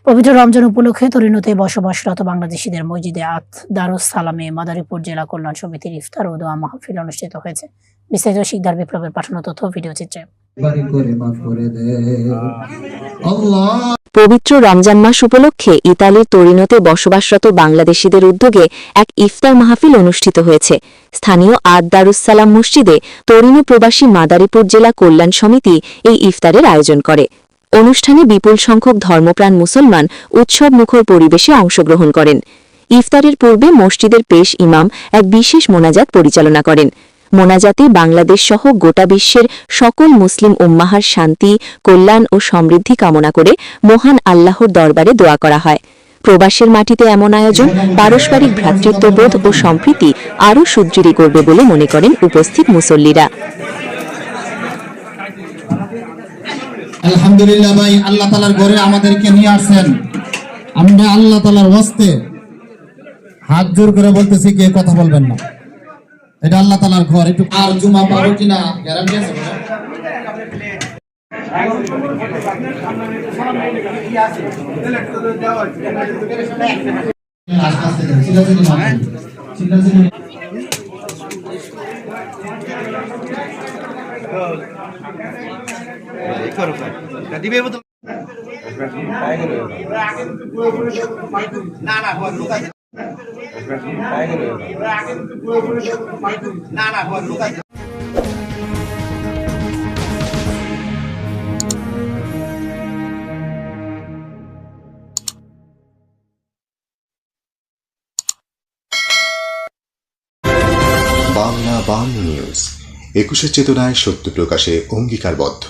পবিত্র রমজান উপলক্ষে তরিনতে বসবাসরত বাংলাদেশিদের মসজিদে আত দারুস সালামে মাদারীপুর জেলা কল্যাণ সমিতির ইফতার ও দোয়া মাহফিল অনুষ্ঠিত হয়েছে। বিস্তারিত শিকদার বিপ্লবের পাঠানো তথ্য ভিডিও চিত্রে। পবিত্র রমজান মাস উপলক্ষে ইতালির তরিনোতে বসবাসরত বাংলাদেশিদের উদ্যোগে এক ইফতার মাহফিল অনুষ্ঠিত হয়েছে। স্থানীয় আদ দারুস সালাম মসজিদে তরিনো প্রবাসী মাদারীপুর জেলা কল্যাণ সমিতি এই ইফতারের আয়োজন করে। অনুষ্ঠানে বিপুল সংখ্যক ধর্মপ্রাণ মুসলমান উৎসব মুখর পরিবেশে অংশগ্রহণ করেন। ইফতারের পূর্বে মসজিদের পেশ ইমাম এক বিশেষ মোনাজাত পরিচালনা করেন। মোনাজাতে বাংলাদেশ সহ গোটা বিশ্বের সকল মুসলিম উম্মাহার শান্তি, কল্যাণ ও সমৃদ্ধি কামনা করে মহান আল্লাহর দরবারে দোয়া করা হয়। প্রবাসের মাটিতে এমন আয়োজন পারস্পরিক ভ্রাতৃত্ববোধ ও সম্প্রীতি আরও সুদৃঢ় করবে বলে মনে করেন উপস্থিত মুসল্লিরা। আলহামদুলিল্লাহ ভাই, আল্লাহ তাআলার ঘরে আমাদেরকে নিয়ে আসছেন। আমরা আল্লাহ তাআলার ওয়াস্তে হাত জোর করে বলতেছি, কে কথা বলবেন না। এটা আল্লাহ তাআলার ঘর। একটু আর জুমা পাবো কিনা গ্যারান্টি আছে? বাংলা নিউজ 21 চেতনায় সত্য প্রকাশে অঙ্গীকারবদ্ধ।